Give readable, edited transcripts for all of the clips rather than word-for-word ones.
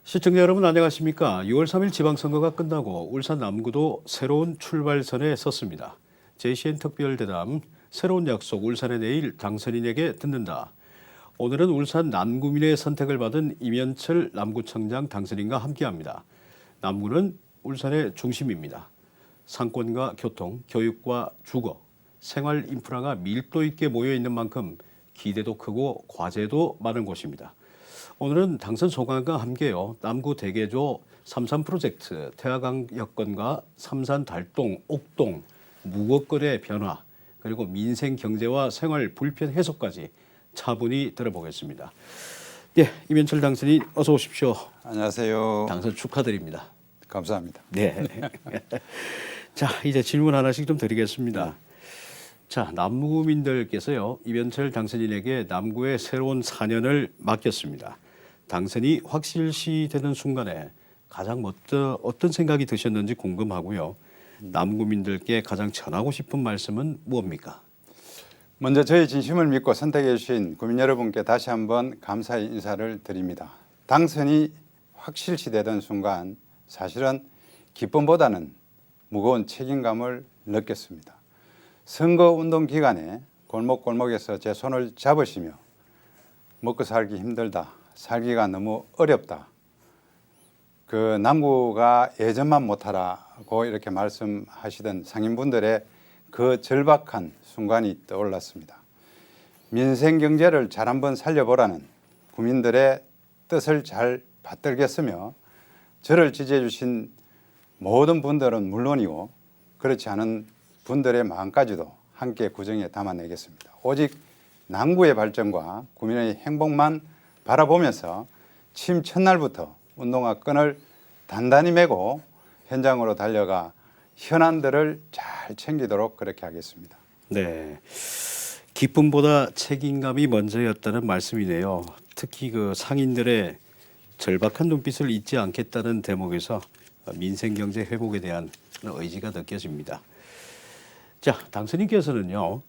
시청자 여러분 안녕하십니까? 6월 3일 지방선거가 끝나고 울산 남구도 새로운 출발선에 섰습니다. JCN 특별대담 새로운 약속 울산의 내일 당선인에게 듣는다. 오늘은 울산 남구민의 선택을 받은 임현철 남구청장 당선인과 함께합니다. 남구는 울산의 중심입니다. 상권과 교통, 교육과 주거, 생활 인프라가 밀도 있게 모여 있는 만큼 기대도 크고 과제도 많은 곳입니다. 오늘은 당선 소감과 함께요. 남구 대개조 3.3 프로젝트, 태화강 여건과 삼산 달동, 옥동, 무거거래 변화, 그리고 민생 경제와 생활 불편 해소까지 차분히 들어보겠습니다. 예, 임현철 당선인 어서 오십시오. 안녕하세요. 당선 축하드립니다. 감사합니다. 네. 자, 이제 질문 하나씩 좀 드리겠습니다. 자, 남구민들께서요, 임현철 당선인에게 남구의 새로운 4년을 맡겼습니다. 당선이 확실시 되는 순간에 가장 먼저 어떤 생각이 드셨는지 궁금하고요. 남구민들께 가장 전하고 싶은 말씀은 무엇입니까? 먼저 저희 진심을 믿고 선택해 주신 구민 여러분께 다시 한번 감사의 인사를 드립니다. 당선이 확실시 되던 순간 사실은 기쁨보다는 무거운 책임감을 느꼈습니다. 선거운동 기간에 골목골목에서 제 손을 잡으시며 먹고 살기 힘들다, 살기가 너무 어렵다, 그 남구가 예전만 못하라고 이렇게 말씀하시던 상인분들의 그 절박한 순간이 떠올랐습니다. 민생 경제를 잘 한번 살려보라는 국민들의 뜻을 잘 받들겠으며 저를 지지해 주신 모든 분들은 물론이고 그렇지 않은 분들의 마음까지도 함께 구정에 담아내겠습니다. 오직 남구의 발전과 국민의 행복만 바라보면서 취임 첫날부터 운동화 끈을 단단히 메고 현장으로 달려가 현안들을 잘 챙기도록 그렇게 하겠습니다. 네, 기쁨보다 책임감이 먼저였다는 말씀이네요. 특히 그 상인들의 절박한 눈빛을 잊지 않겠다는 대목에서 민생 경제 회복에 대한 의지가 느껴집니다. 자, 당선인께서는요,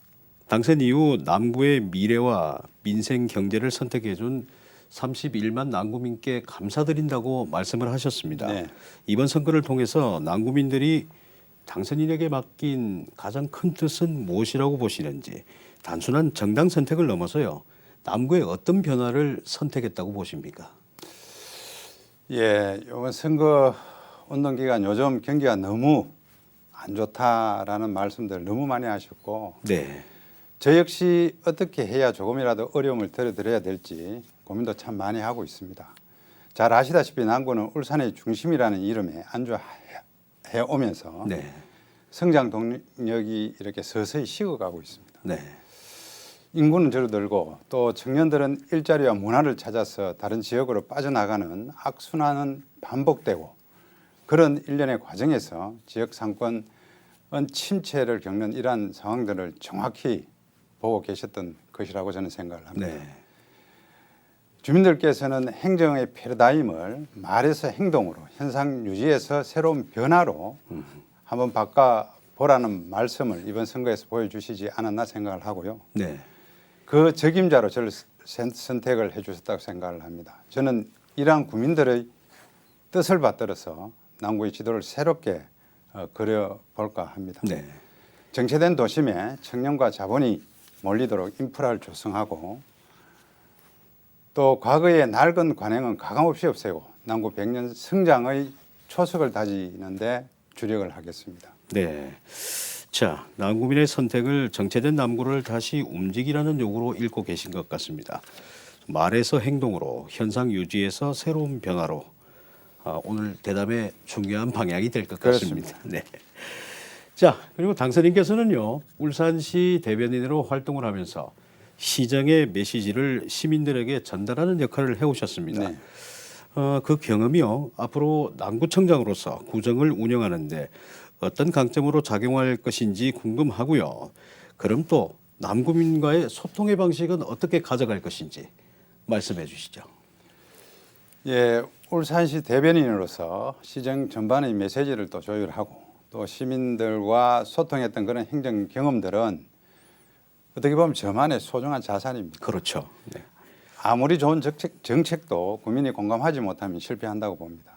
당선 이후 남구의 미래와 민생 경제를 선택해 준 31만 남구민께 감사드린다고 말씀을 하셨습니다. 네. 이번 선거를 통해서 남구민들이 당선인에게 맡긴 가장 큰 뜻은 무엇이라고 보시는지, 단순한 정당 선택을 넘어서요, 남구의 어떤 변화를 선택했다고 보십니까? 예, 이번 선거 운동 기간 요즘 경기가 너무 안 좋다라는 말씀들 너무 많이 하셨고, 네, 저 역시 어떻게 해야 조금이라도 어려움을 덜어드려야 될지 고민도 참 많이 하고 있습니다. 잘 아시다시피 남구는 울산의 중심이라는 이름에 안주해 오면서 네, 성장 동력이 이렇게 서서히 식어가고 있습니다. 네, 인구는 줄어들고 또 청년들은 일자리와 문화를 찾아서 다른 지역으로 빠져나가는 악순환은 반복되고, 그런 일련의 과정에서 지역 상권은 침체를 겪는 이러한 상황들을 정확히 보고 계셨던 것이라고 저는 생각을 합니다. 네, 주민들께서는 행정의 패러다임을 말에서 행동으로, 현상 유지에서 새로운 변화로 한번 바꿔보라는 말씀을 이번 선거에서 보여주시지 않았나 생각을 하고요. 네, 그 적임자로 저를 선택을 해주셨다고 생각을 합니다. 저는 이러한 국민들의 뜻을 받들어서 남구의 지도를 새롭게 그려볼까 합니다. 네, 정체된 도심에 청년과 자본이 몰리도록 인프라를 조성하고, 또 과거의 낡은 관행은 가감없이 없애고 남구 100년 성장의 초석을 다지는데 주력을 하겠습니다. 네. 자, 남구민의 선택을 정체된 남구를 다시 움직이라는 요구로 읽고 계신 것 같습니다. 말에서 행동으로, 현상 유지에서 새로운 변화로, 오늘 대담의 중요한 방향이 될 것 같습니다. 네. 자, 그리고 당선인께서는요, 울산시 대변인으로 활동을 하면서 시정의 메시지를 시민들에게 전달하는 역할을 해오셨습니다. 네. 그 경험이요, 앞으로 남구청장으로서 구정을 운영하는데 어떤 강점으로 작용할 것인지 궁금하고요. 그럼 또 남구민과의 소통의 방식은 어떻게 가져갈 것인지 말씀해 주시죠. 예, 울산시 대변인으로서 시정 전반의 메시지를 또 조율하고 또 시민들과 소통했던 그런 행정 경험들은 어떻게 보면 저만의 소중한 자산입니다. 그렇죠. 네. 아무리 좋은 정책도 국민이 공감하지 못하면 실패한다고 봅니다.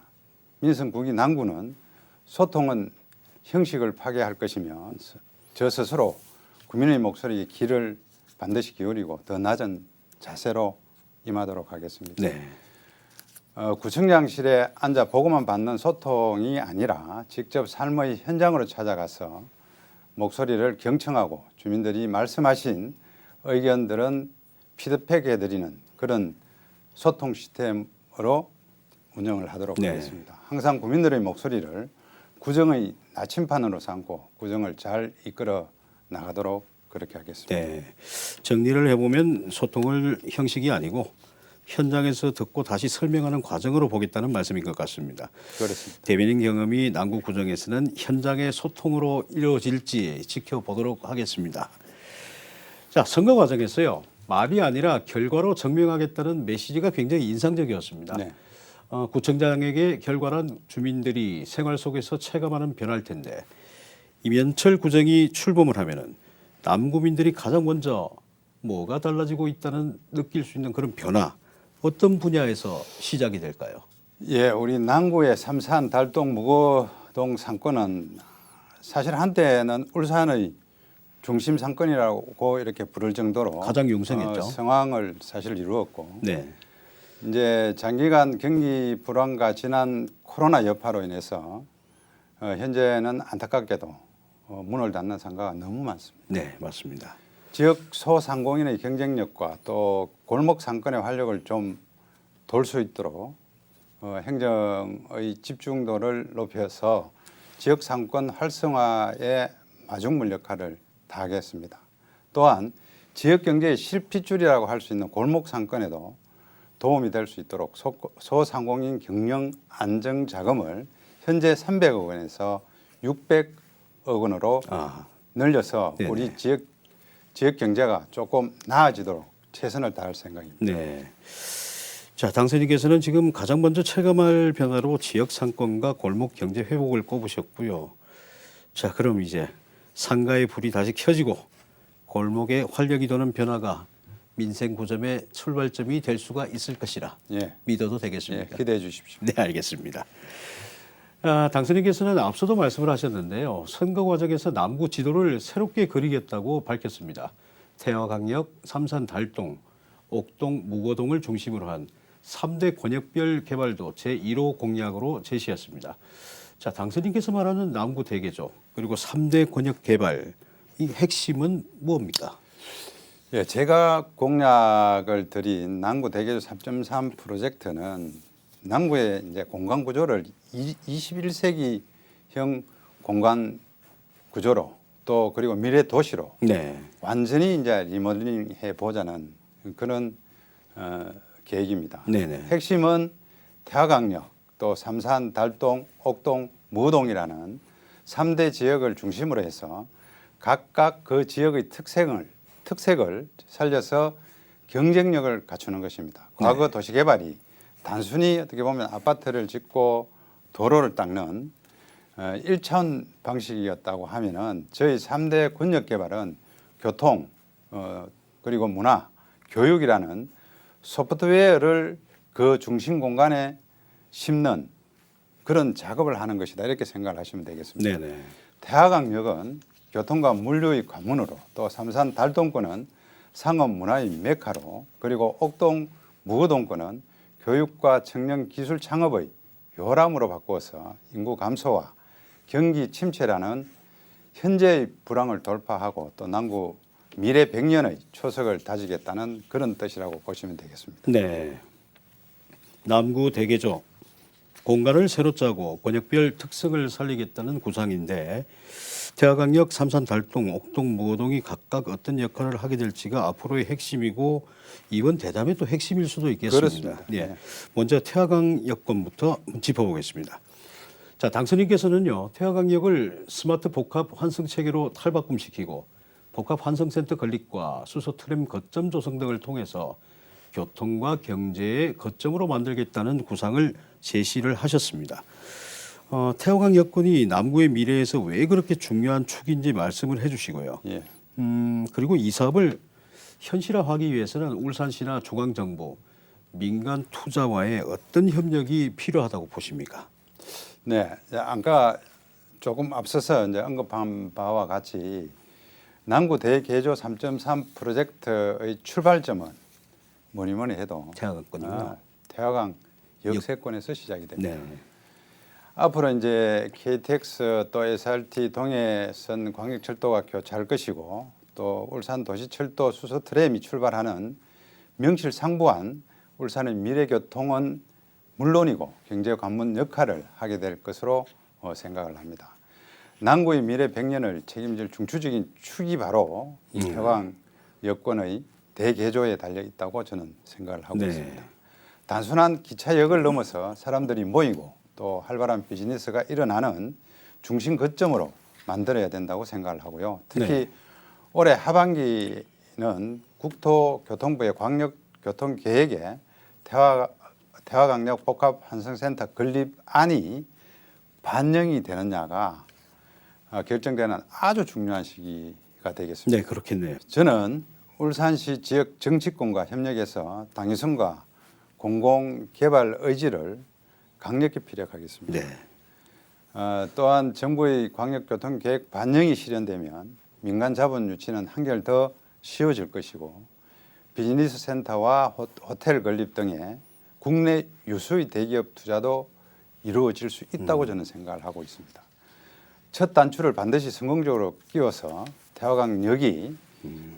민선국이 남구는 소통은 형식을 파괴할 것이며 저 스스로 국민의 목소리에 귀를 반드시 기울이고 더 낮은 자세로 임하도록 하겠습니다. 네. 구청장실에 앉아 보고만 받는 소통이 아니라 직접 삶의 현장으로 찾아가서 목소리를 경청하고 주민들이 말씀하신 의견들은 피드백해드리는 그런 소통 시스템으로 운영을 하도록 네. 하겠습니다. 항상 국민들의 목소리를 구정의 나침판으로 삼고 구정을 잘 이끌어 나가도록 그렇게 하겠습니다. 네. 정리를 해보면 소통을 형식이 아니고 현장에서 듣고 다시 설명하는 과정으로 보겠다는 말씀인 것 같습니다. 그렇습니다. 대변인 경험이 남구 구정에서는 현장의 소통으로 이루어질지 지켜보도록 하겠습니다. 자, 선거 과정에서요. 말이 아니라 결과로 증명하겠다는 메시지가 굉장히 인상적이었습니다. 네. 구청장에게 결과란 주민들이 생활 속에서 체감하는 변화일 텐데 임현철 구정이 출범을 하면은 남구민들이 가장 먼저 뭐가 달라지고 있다는 느낄 수 있는 그런 변화 어떤 분야에서 시작이 될까요? 예, 우리 남구의 삼산, 달동, 무거동 상권은 사실 한때는 울산의 중심 상권이라고 이렇게 부를 정도로 가장 융성했죠. 성황을 사실 이루었고 네. 이제 장기간 경기 불황과 지난 코로나 여파로 인해서 현재는 안타깝게도 문을 닫는 상가가 너무 많습니다. 네, 맞습니다. 지역 소상공인의 경쟁력과 또 골목 상권의 활력을 좀 돌 수 있도록 행정의 집중도를 높여서 지역 상권 활성화에 마중물 역할을 다하겠습니다. 또한 지역 경제의 실핏줄이라고 할 수 있는 골목 상권에도 도움이 될 수 있도록 소상공인 경영 안정 자금을 현재 300억 원에서 600억 원으로 늘려서 네네. 우리 지역 경제가 조금 나아지도록 최선을 다할 생각입니다. 네. 자, 당선인께서는 지금 가장 먼저 체감할 변화로 지역 상권과 골목 경제 회복을 꼽으셨고요. 자, 그럼 이제 상가의 불이 다시 켜지고 골목에 활력이 도는 변화가 민생 구점의 출발점이 될 수가 있을 것이라 예, 믿어도 예, 되겠습니까? 기대해 주십시오. 네, 알겠습니다. 당선인께서는 앞서도 말씀을 하셨는데요. 선거 과정에서 남구 지도를 새롭게 그리겠다고 밝혔습니다. 태화강역, 삼산 달동, 옥동, 무거동을 중심으로 한 3대 권역별 개발도 제1호 공약으로 제시했습니다. 자, 당선인께서 말하는 남구 대개조 그리고 3대 권역 개발 이 핵심은 무엇입니까? 예, 제가 공약을 드린 남구 대개조 3.3 프로젝트는 남구의 이제 공간 구조를 21세기형 공간 구조로 또 그리고 미래 도시로 네. 완전히 이제 리모델링 해 보자는 그런 계획입니다. 네네. 핵심은 태화강역 또 삼산, 달동, 옥동, 무동이라는 3대 지역을 중심으로 해서 각각 그 지역의 특색을 살려서 경쟁력을 갖추는 것입니다. 과거 도시개발이 단순히 어떻게 보면 아파트를 짓고 도로를 닦는 1차원 방식이었다고 하면은 저희 3대 권역개발은 교통 그리고 문화, 교육이라는 소프트웨어를 그 중심 공간에 심는 그런 작업을 하는 것이다 이렇게 생각을 하시면 되겠습니다. 네네. 태화강역은 교통과 물류의 관문으로 또 삼산 달동권은 상업 문화의 메카로 그리고 옥동 무거동권은 교육과 청년 기술 창업의 요람으로 바꾸어서 인구 감소와 경기 침체라는 현재의 불황을 돌파하고 또 남구 미래 100년의 초석을 다지겠다는 그런 뜻이라고 보시면 되겠습니다. 네. 남구 대개조 공간을 새로 짜고 권역별 특성을 살리겠다는 구상인데 태화강역, 삼산, 달동, 옥동, 무거동이 각각 어떤 역할을 하게 될지가 앞으로의 핵심이고 이번 대담의 또 핵심일 수도 있겠습니다. 그렇습니다. 예. 네. 먼저 태화강역권부터 짚어보겠습니다. 자, 당선인께서는요 태화강역을 스마트 복합 환승 체계로 탈바꿈시키고 복합 환승센터 건립과 수소 트램 거점 조성 등을 통해서 교통과 경제의 거점으로 만들겠다는 구상을 제시를 하셨습니다. 태화강 여건이 남구의 미래에서 왜 그렇게 중요한 축인지 말씀을 해주시고요. 예. 그리고 이 사업을 현실화하기 위해서는 울산시나 중앙정부, 민간 투자와의 어떤 협력이 필요하다고 보십니까? 네, 아까 조금 앞서서 이제 언급한 바와 같이 남구 대개조 3.3 프로젝트의 출발점은 뭐니 해도 태화강권이요. 태화강 역세권에서 시작이 됩니다. 네. 앞으로 이제 KTX 또 SRT 동해선 광역철도가 교차할 것이고 또 울산 도시철도 수소 트램이 출발하는 명실상부한 울산의 미래 교통은 물론이고 경제 관문 역할을 하게 될 것으로 생각을 합니다. 남구의 미래 100년을 책임질 중추적인 축이 바로 이 태화강 여권의 대개조에 달려 있다고 저는 생각을 하고 네. 있습니다. 단순한 기차역을 넘어서 사람들이 모이고 또 활발한 비즈니스가 일어나는 중심 거점으로 만들어야 된다고 생각을 하고요. 특히 네. 올해 하반기는 국토교통부의 광역교통계획에 태화강력 복합환승센터 건립안이 반영이 되느냐가 결정되는 아주 중요한 시기가 되겠습니다. 네, 그렇겠네요. 저는 울산시 지역 정치권과 협력해서 당위성과 공공개발 의지를 강력히 피력하겠습니다. 네. 또한 정부의 광역교통계획 반영이 실현되면 민간 자본 유치는 한결 더 쉬워질 것이고 비즈니스 센터와 호텔 건립 등의 국내 유수의 대기업 투자도 이루어질 수 있다고 저는 생각을 하고 있습니다. 첫 단추를 반드시 성공적으로 끼워서 태화강역이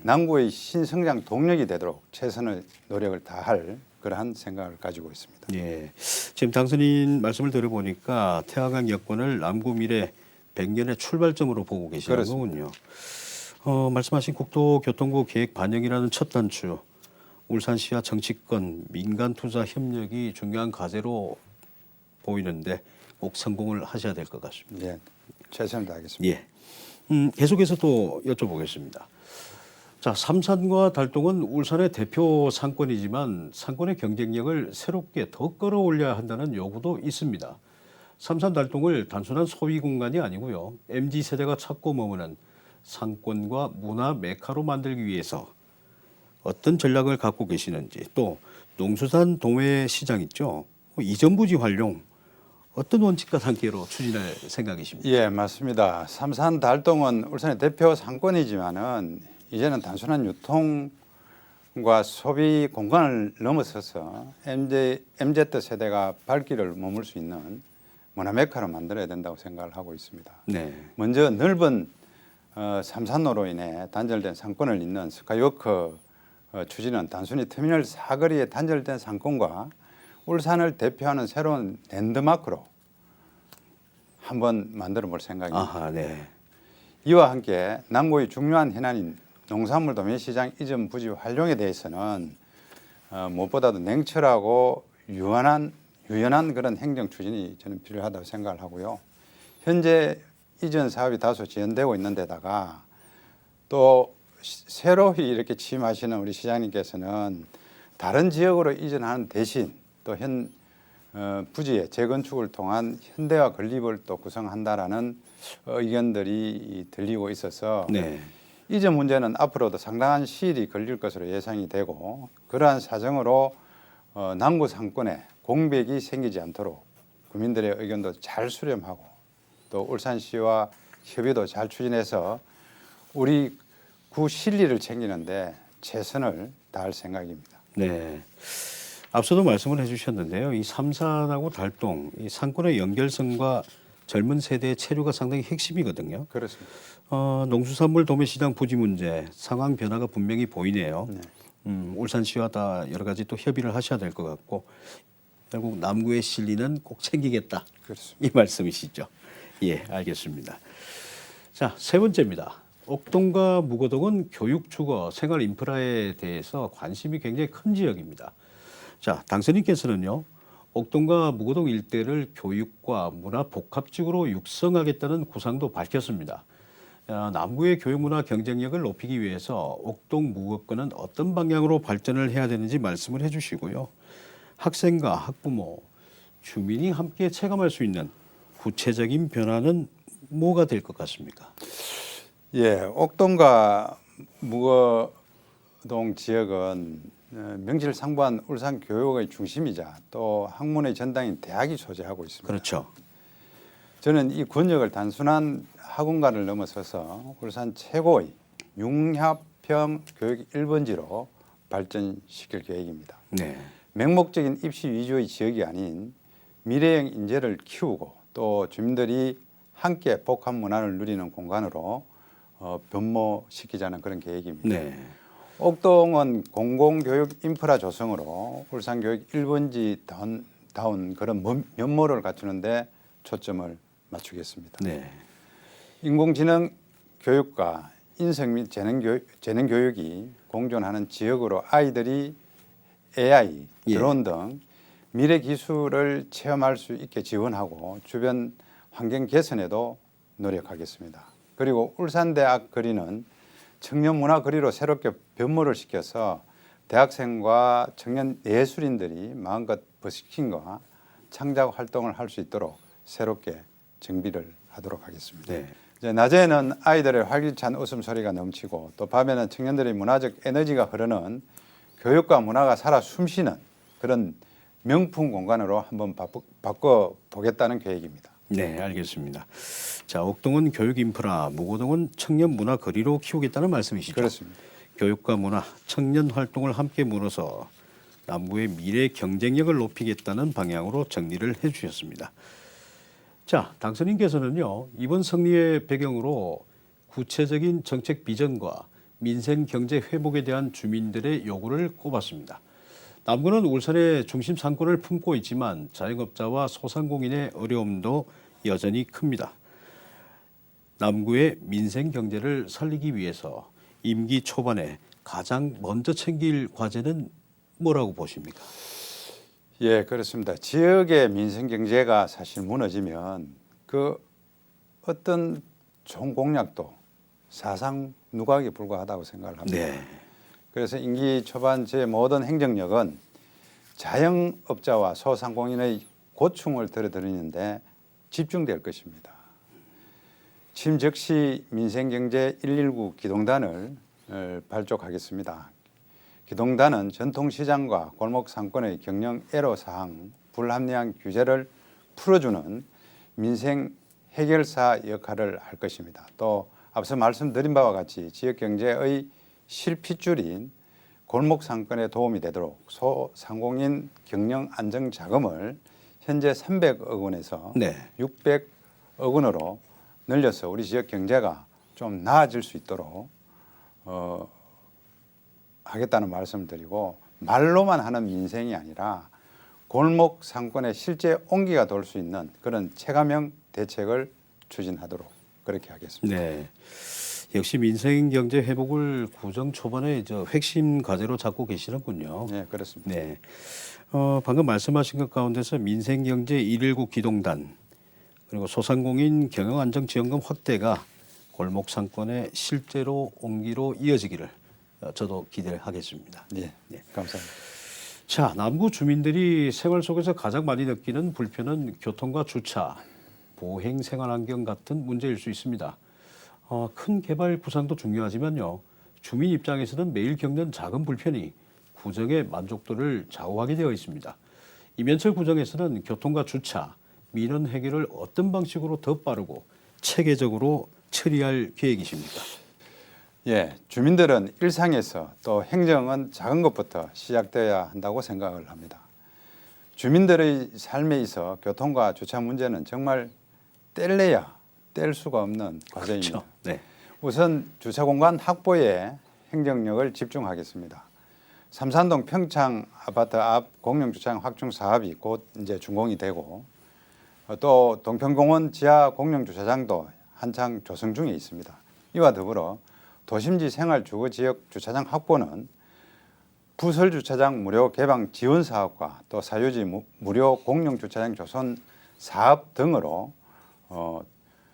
남구의 신성장 동력이 되도록 최선의 노력을 다할 그러한 생각을 가지고 있습니다. 예. 지금 당선인 말씀을 들어보니까 태화강 여권을 남구 미래 100년의 출발점으로 보고 계시는 그렇습니다. 거군요. 말씀하신 국토교통부 계획 반영이라는 첫 단추, 울산시와 정치권, 민간 투자 협력이 중요한 과제로 보이는데 꼭 성공을 하셔야 될 것 같습니다. 예, 최선을 다하겠습니다. 예. 계속해서 또 여쭤보겠습니다. 자, 삼산과 달동은 울산의 대표 상권이지만 상권의 경쟁력을 새롭게 더 끌어올려야 한다는 요구도 있습니다. 삼산 달동을 단순한 소비 공간이 아니고요. MZ세대가 찾고 머무는 상권과 문화 메카로 만들기 위해서 어떤 전략을 갖고 계시는지, 또 농수산 도매 시장 있죠. 이전 부지 활용 어떤 원칙과 단계로 추진할 생각이십니까? 예, 맞습니다. 삼산 달동은 울산의 대표 상권이지만은 이제는 단순한 유통과 소비 공간을 넘어서서 MZ 세대가 발길을 머물 수 있는 문화 메카로 만들어야 된다고 생각을 하고 있습니다. 네. 먼저 넓은 삼산로로 인해 단절된 상권을 잇는 스카이워크 추진은 단순히 터미널 사거리에 단절된 상권과 울산을 대표하는 새로운 랜드마크로 한번 만들어 볼 생각입니다. 아하, 네. 이와 함께 남구의 중요한 현안인 농산물 도매시장 이전 부지 활용에 대해서는 무엇보다도 냉철하고 유연한 그런 행정 추진이 저는 필요하다고 생각을 하고요. 현재 이전 사업이 다소 지연되고 있는 데다가 또 새로이 이렇게 취임하시는 우리 시장님께서는 다른 지역으로 이전하는 대신 또 부지의 재건축을 통한 현대화 건립을 또 구성한다라는 의견들이 들리고 있어서 네. 이전 문제는 앞으로도 상당한 시일이 걸릴 것으로 예상이 되고 그러한 사정으로 남구 상권에 공백이 생기지 않도록 국민들의 의견도 잘 수렴하고 또 울산시와 협의도 잘 추진해서 우리 구 실리를 챙기는데 최선을 다할 생각입니다. 네. 앞서도 말씀을 해주셨는데요. 이 삼산하고 달동, 이 상권의 연결성과 젊은 세대의 체류가 상당히 핵심이거든요. 그렇습니다. 농수산물 도매시장 부지 문제 상황 변화가 분명히 보이네요. 네. 울산시와 다 여러 가지 또 협의를 하셔야 될 것 같고 결국 남구의 실리는 꼭 챙기겠다. 그렇습니다. 이 말씀이시죠. 예, 알겠습니다. 자, 세 번째입니다. 옥동과 무거동은 교육, 주거, 생활 인프라에 대해서 관심이 굉장히 큰 지역입니다. 자, 당선인께서는요, 옥동과 무거동 일대를 교육과 문화 복합지구로 육성하겠다는 구상도 밝혔습니다. 남구의 교육문화 경쟁력을 높이기 위해서 옥동 무거권은 어떤 방향으로 발전을 해야 되는지 말씀을 해주시고요. 학생과 학부모, 주민이 함께 체감할 수 있는 구체적인 변화는 뭐가 될 것 같습니까? 예, 옥동과 무거동은 동 지역은 명실상부한 울산 교육의 중심이자 또 학문의 전당인 대학이 소재하고 있습니다. 그렇죠. 저는 이 권역을 단순한 학원가를 넘어서서 울산 최고의 융합형 교육 1번지로 발전시킬 계획입니다. 네. 맹목적인 입시 위주의 지역이 아닌 미래형 인재를 키우고 또 주민들이 함께 복합 문화를 누리는 공간으로 변모시키자는 그런 계획입니다. 네. 옥동은 공공교육 인프라 조성으로 울산교육 1번지 다운 그런 면모를 갖추는데 초점을 맞추겠습니다. 네. 인공지능 교육과 인성 및 재능 교육이 공존하는 지역으로 아이들이 AI, 예. 드론 등 미래 기술을 체험할 수 있게 지원하고 주변 환경 개선에도 노력하겠습니다. 그리고 울산대학 거리는 청년 문화 거리로 새롭게 변모를 시켜서 대학생과 청년 예술인들이 마음껏 버스킹과 창작 활동을 할 수 있도록 새롭게 정비를 하도록 하겠습니다. 네. 이제 낮에는 아이들의 활기찬 웃음소리가 넘치고 또 밤에는 청년들의 문화적 에너지가 흐르는 교육과 문화가 살아 숨쉬는 그런 명품 공간으로 한번 바꿔보겠다는 계획입니다. 네, 알겠습니다. 자, 옥동은 교육 인프라, 무고동은 청년 문화 거리로 키우겠다는 말씀이시죠? 그렇습니다. 교육과 문화, 청년 활동을 함께 물어서 남구의 미래 경쟁력을 높이겠다는 방향으로 정리를 해주셨습니다. 자, 당선인께서는요, 이번 승리의 배경으로 구체적인 정책 비전과 민생 경제 회복에 대한 주민들의 요구를 꼽았습니다. 남구는 울산의 중심 상권을 품고 있지만 자영업자와 소상공인의 어려움도 여전히 큽니다. 남구의 민생 경제를 살리기 위해서 임기 초반에 가장 먼저 챙길 과제는 뭐라고 보십니까? 예, 그렇습니다. 지역의 민생 경제가 사실 무너지면 그 어떤 좋은 공약도 사상 누각에 불과하다고 생각을 합니다. 네. 그래서 임기 초반 제 모든 행정력은 자영업자와 소상공인의 고충을 들어드리는데 집중될 것입니다. 취임 즉시 민생경제 119 기동단을 발족하겠습니다. 기동단은 전통시장과 골목상권의 경영 애로사항, 불합리한 규제를 풀어주는 민생 해결사 역할을 할 것입니다. 또 앞서 말씀드린 바와 같이 지역경제의 실핏줄인 골목상권에 도움이 되도록 소상공인 경영 안정 자금을 현재 300억 원에서 네. 600억 원으로 늘려서 우리 지역 경제가 좀 나아질 수 있도록 하겠다는 말씀을 드리고, 말로만 하는 민생이 아니라 골목 상권에 실제 온기가 돌 수 있는 그런 체감형 대책을 추진하도록 그렇게 하겠습니다. 네. 역시 민생 경제 회복을 구정 초반에 핵심 과제로 잡고 계시는군요. 네, 그렇습니다. 네. 방금 말씀하신 것 가운데서 민생 경제 119 기동단 그리고 소상공인 경영 안정 지원금 확대가 골목 상권에 실제로 옹기로 이어지기를 저도 기대를 하겠습니다. 네, 감사합니다. 자, 남구 주민들이 생활 속에서 가장 많이 느끼는 불편은 교통과 주차, 보행 생활 환경 같은 문제일 수 있습니다. 큰 개발 구상도 중요하지만요, 주민 입장에서는 매일 겪는 작은 불편이 구정의 만족도를 좌우하게 되어 있습니다. 이면철 구정에서는 교통과 주차, 민원 해결을 어떤 방식으로 더 빠르고 체계적으로 처리할 계획이십니까? 예, 주민들은 일상에서 또 행정은 작은 것부터 시작되어야 한다고 생각을 합니다. 주민들의 삶에 있어 교통과 주차 문제는 정말 뗄래야 뗄 수가 없는 과제입니다. 그렇죠. 네. 우선 주차 공간 확보에 행정력을 집중하겠습니다. 삼산동 평창 아파트 앞 공영주차장 확충 사업이 곧 이제 준공이 되고, 또 동평공원 지하 공영주차장도 한창 조성 중에 있습니다. 이와 더불어 도심지 생활 주거 지역 주차장 확보는 부설 주차장 무료 개방 지원 사업과 또 사유지 무료 공영 주차장 조성 사업 등으로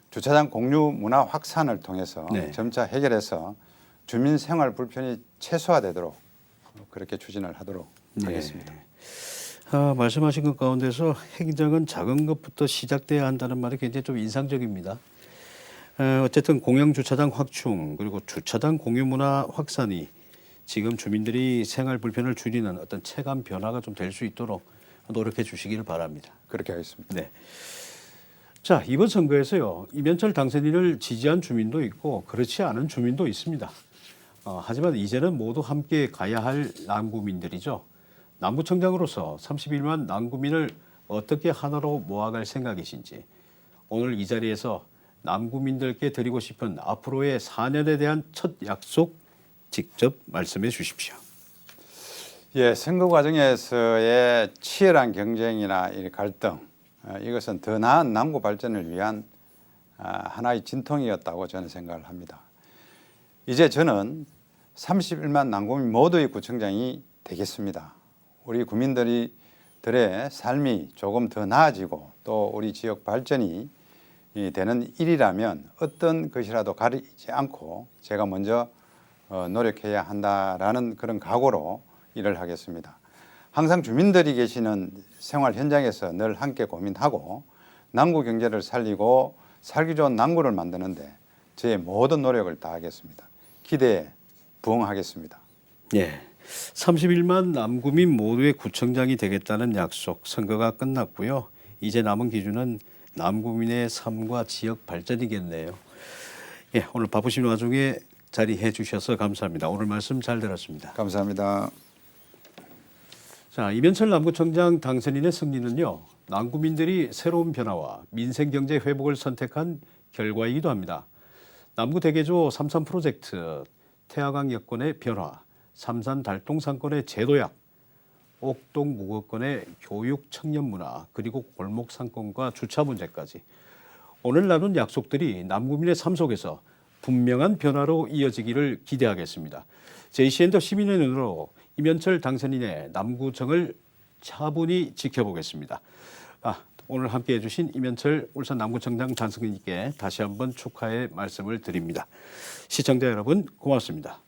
주차장 공유 문화 확산을 통해서 네. 점차 해결해서 주민 생활 불편이 최소화되도록 그렇게 추진을 하도록 하겠습니다. 말씀하신 것 가운데서 행정은 작은 것부터 시작돼야 한다는 말이 굉장히 좀 인상적입니다. 어쨌든 공영 주차장 확충 그리고 주차장 공유 문화 확산이 지금 주민들이 생활 불편을 줄이는 어떤 체감 변화가 좀 될 수 있도록 노력해 주시기를 바랍니다. 그렇게 하겠습니다. 네. 자, 이번 선거에서요, 이면철 당선인을 지지한 주민도 있고 그렇지 않은 주민도 있습니다. 하지만 이제는 모두 함께 가야 할 남구민들이죠. 남구청장으로서 31만 남구민을 어떻게 하나로 모아갈 생각이신지 오늘 이 자리에서 남구민들께 드리고 싶은 앞으로의 4년에 대한 첫 약속 직접 말씀해 주십시오. 예, 선거 과정에서의 치열한 경쟁이나 이 갈등, 이것은 더 나은 남구 발전을 위한 하나의 진통이었다고 저는 생각을 합니다. 이제 저는 31만 남구민 모두의 구청장이 되겠습니다. 우리 구민들의 삶이 조금 더 나아지고 또 우리 지역 발전이 되는 일이라면 어떤 것이라도 가리지 않고 제가 먼저 노력해야 한다라는 그런 각오로 일을 하겠습니다. 항상 주민들이 계시는 생활 현장에서 늘 함께 고민하고 남구 경제를 살리고 살기 좋은 남구를 만드는데 제 모든 노력을 다하겠습니다. 기대에 부응하겠습니다. 예. 31만 남구민 모두의 구청장이 되겠다는 약속, 선거가 끝났고요. 이제 남은 기준은 남구민의 삶과 지역 발전이겠네요. 예, 오늘 바쁘신 와중에 자리해 주셔서 감사합니다. 오늘 말씀 잘 들었습니다. 감사합니다. 자, 이면철 남구청장 당선인의 승리는요, 남구민들이 새로운 변화와 민생 경제 회복을 선택한 결과이기도 합니다. 남구 대개조 3.3 프로젝트, 태화강 여건의 변화, 삼산 달동 상권의 제도약, 옥동 무거권의 교육 청년 문화, 그리고 골목 상권과 주차 문제까지 오늘 나눈 약속들이 남구민의 삶 속에서 분명한 변화로 이어지기를 기대하겠습니다. JCN더 시민의 눈으로 이면철 당선인의 남구청을 차분히 지켜보겠습니다. 오늘 함께해 주신 이면철 울산 남구청장 당선인께 다시 한번 축하의 말씀을 드립니다. 시청자 여러분 고맙습니다.